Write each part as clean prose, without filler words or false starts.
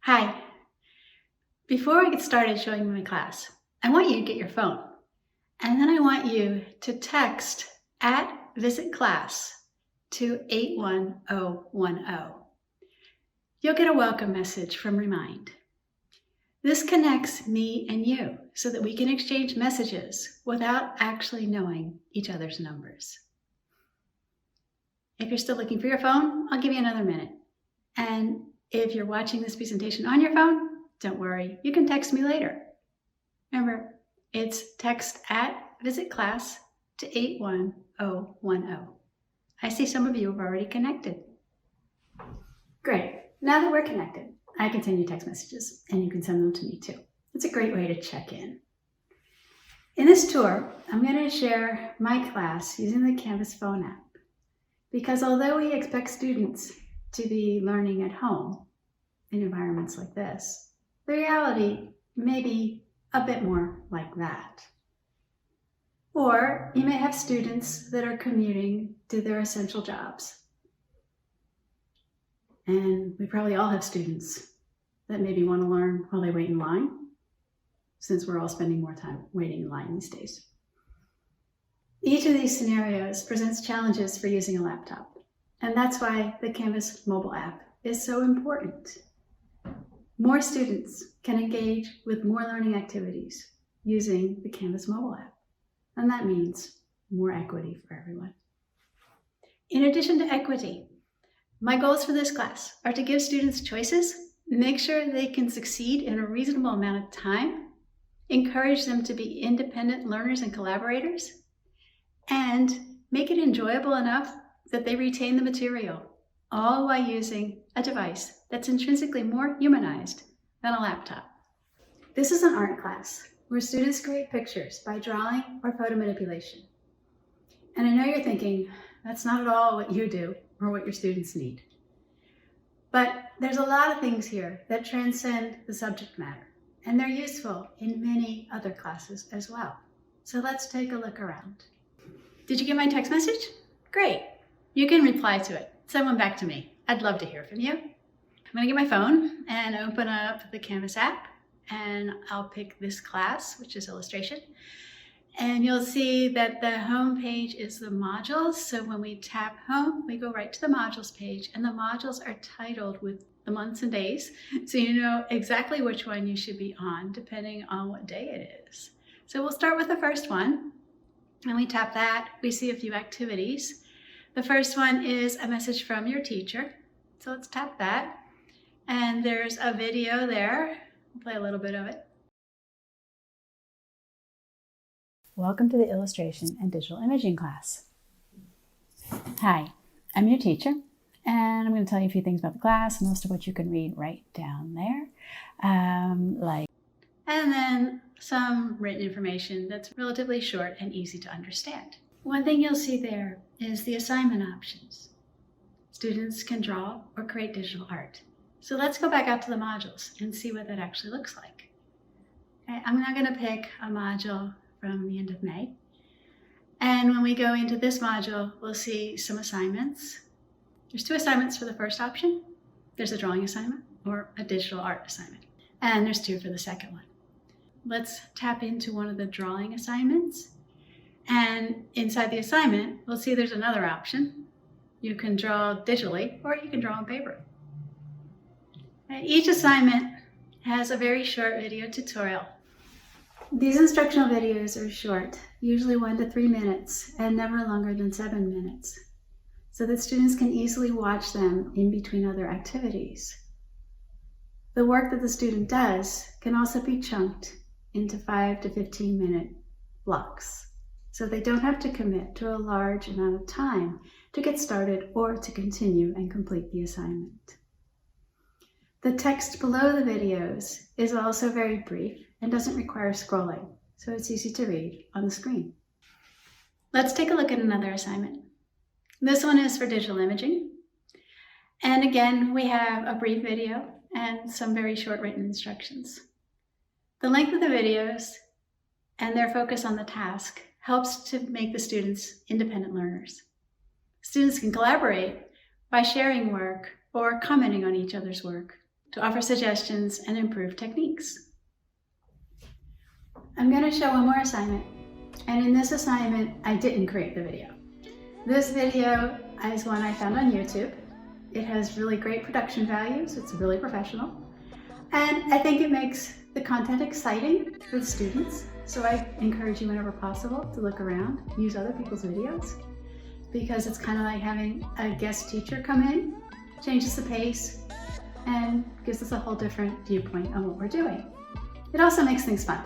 Hi. Before I get started showing you my class, I want you to get your phone. And then I want you to text @visitclass to 81010. You'll get a welcome message from Remind. This connects me and you so that we can exchange messages without actually knowing each other's numbers. If you're still looking for your phone, I'll give you another minute. And if you're watching this presentation on your phone, don't worry, you can text me later. Remember, it's text @visitclass to 81010. I see some of you have already connected. Great. Now that we're connected, I can send you text messages and you can send them to me too. It's a great way to check in. In this tour, I'm going to share my class using the Canvas phone app. Because although we expect students to be learning at home in environments like this, the reality may be a bit more like that. Or you may have students that are commuting to their essential jobs. And we probably all have students that maybe want to learn while they wait in line, since we're all spending more time waiting in line these days. Each of these scenarios presents challenges for using a laptop, and that's why the Canvas mobile app is so important. More students can engage with more learning activities using the Canvas mobile app, and that means more equity for everyone. In addition to equity, my goals for this class are to give students choices, make sure they can succeed in a reasonable amount of time, encourage them to be independent learners and collaborators, and make it enjoyable enough that they retain the material, all while using a device that's intrinsically more humanized than a laptop. This is an art class where students create pictures by drawing or photo manipulation. And I know you're thinking, that's not at all what you do or what your students need. But there's a lot of things here that transcend the subject matter, and they're useful in many other classes as well. So let's take a look around. Did you get my text message? Great. You can reply to it. Send one back to me. I'd love to hear from you. I'm going to get my phone and open up the Canvas app, and I'll pick this class, which is illustration. And you'll see that the home page is the modules. So when we tap home, we go right to the modules page, and the modules are titled with the months and days. So you know exactly which one you should be on depending on what day it is. So we'll start with the first one. And we tap that, we see a few activities. The first one is a message from your teacher. So let's tap that. And there's a video there. I'll play a little bit of it. Welcome to the Illustration and Digital Imaging class. Hi, I'm your teacher, and I'm going to tell you a few things about the class, most of which you can read right down there. And then some written information that's relatively short and easy to understand. One thing you'll see there is the assignment options. Students can draw or create digital art. So let's go back out to the modules and see what that actually looks like. Okay, I'm now going to pick a module from the end of May. And when we go into this module, we'll see some assignments. There's 2 assignments for the first option. There's a drawing assignment or a digital art assignment. And there's 2 for the second one. Let's tap into one of the drawing assignments. And inside the assignment, we'll see there's another option. You can draw digitally or you can draw on paper. Each assignment has a very short video tutorial. These instructional videos are short, usually 1 to 3 minutes and never longer than 7 minutes, so that students can easily watch them in between other activities. The work that the student does can also be chunked into 5 to 15 minute blocks, so they don't have to commit to a large amount of time to get started or to continue and complete the assignment. The text below the videos is also very brief and doesn't require scrolling, so it's easy to read on the screen. Let's take a look at another assignment. This one is for digital imaging. And again, we have a brief video and some very short written instructions. The length of the videos and their focus on the task helps to make the students independent learners. Students can collaborate by sharing work or commenting on each other's work. to offer suggestions and improve techniques. I'm going to show one more assignment, and in this assignment, I didn't create the video. This video is one I found on YouTube. It has really great production values, it's really professional, and I think it makes the content exciting for the students. So I encourage you whenever possible to look around, use other people's videos, because it's kind of like having a guest teacher come in, changes the pace, and gives us a whole different viewpoint on what we're doing. It also makes things fun.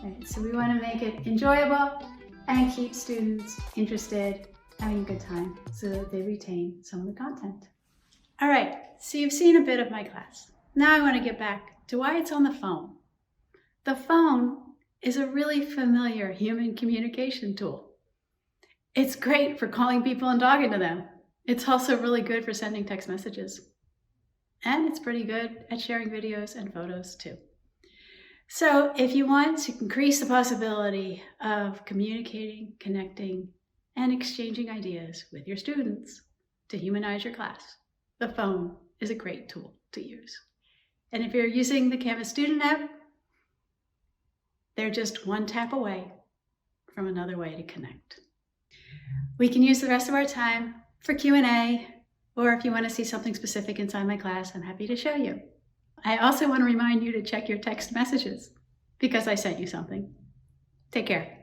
Right? So we want to make it enjoyable and keep students interested, having a good time, so that they retain some of the content. All right, so you've seen a bit of my class. Now I want to get back to why it's on the phone. The phone is a really familiar human communication tool. It's great for calling people and talking to them. It's also really good for sending text messages. And it's pretty good at sharing videos and photos too. So if you want to increase the possibility of communicating, connecting, and exchanging ideas with your students to humanize your class, the phone is a great tool to use. And if you're using the Canvas Student app, they're just one tap away from another way to connect. We can use the rest of our time for Q&A, or if you want to see something specific inside my class, I'm happy to show you. I also want to remind you to check your text messages because I sent you something. Take care.